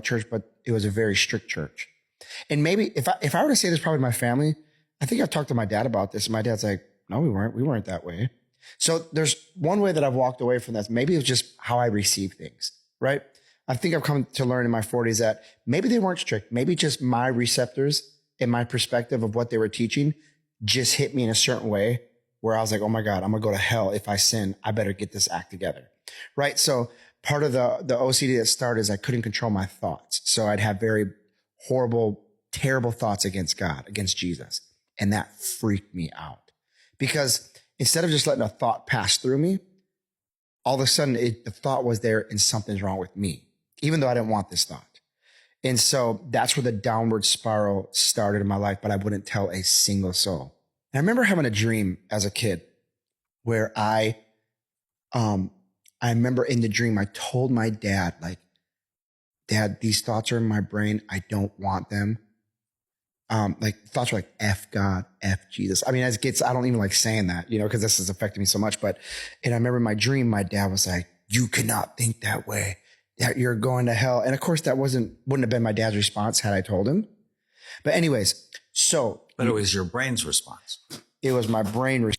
church, but it was a very strict church. And maybe if I were to say this, probably my family, I think I've talked to my dad about this. And my dad's like, no, we weren't that way. So there's one way that I've walked away from that. Maybe it's just how I receive things, right? I think I've come to learn in my 40s that maybe they weren't strict. Maybe just my receptors and my perspective of what they were teaching just hit me in a certain way where I was like, oh my God, I'm going to go to hell if I sin. I better get this act together, right? So part of the OCD that started is I couldn't control my thoughts. So I'd have very horrible, terrible thoughts against God, against Jesus. And that freaked me out because instead of just letting a thought pass through me, all of a sudden the thought was there and something's wrong with me, even though I didn't want this thought. And so that's where the downward spiral started in my life, but I wouldn't tell a single soul. And I remember having a dream as a kid where I remember in the dream, I told my dad, like, Dad, these thoughts are in my brain. I don't want them. Like thoughts are like F God, F Jesus. I mean, as kids, I don't even like saying that, because this has affected me so much. And I remember in my dream, my dad was like, you cannot think that way, that you're going to hell. And of course that wouldn't have been my dad's response had I told him. But anyways, But it was your brain's response. It was my brain response.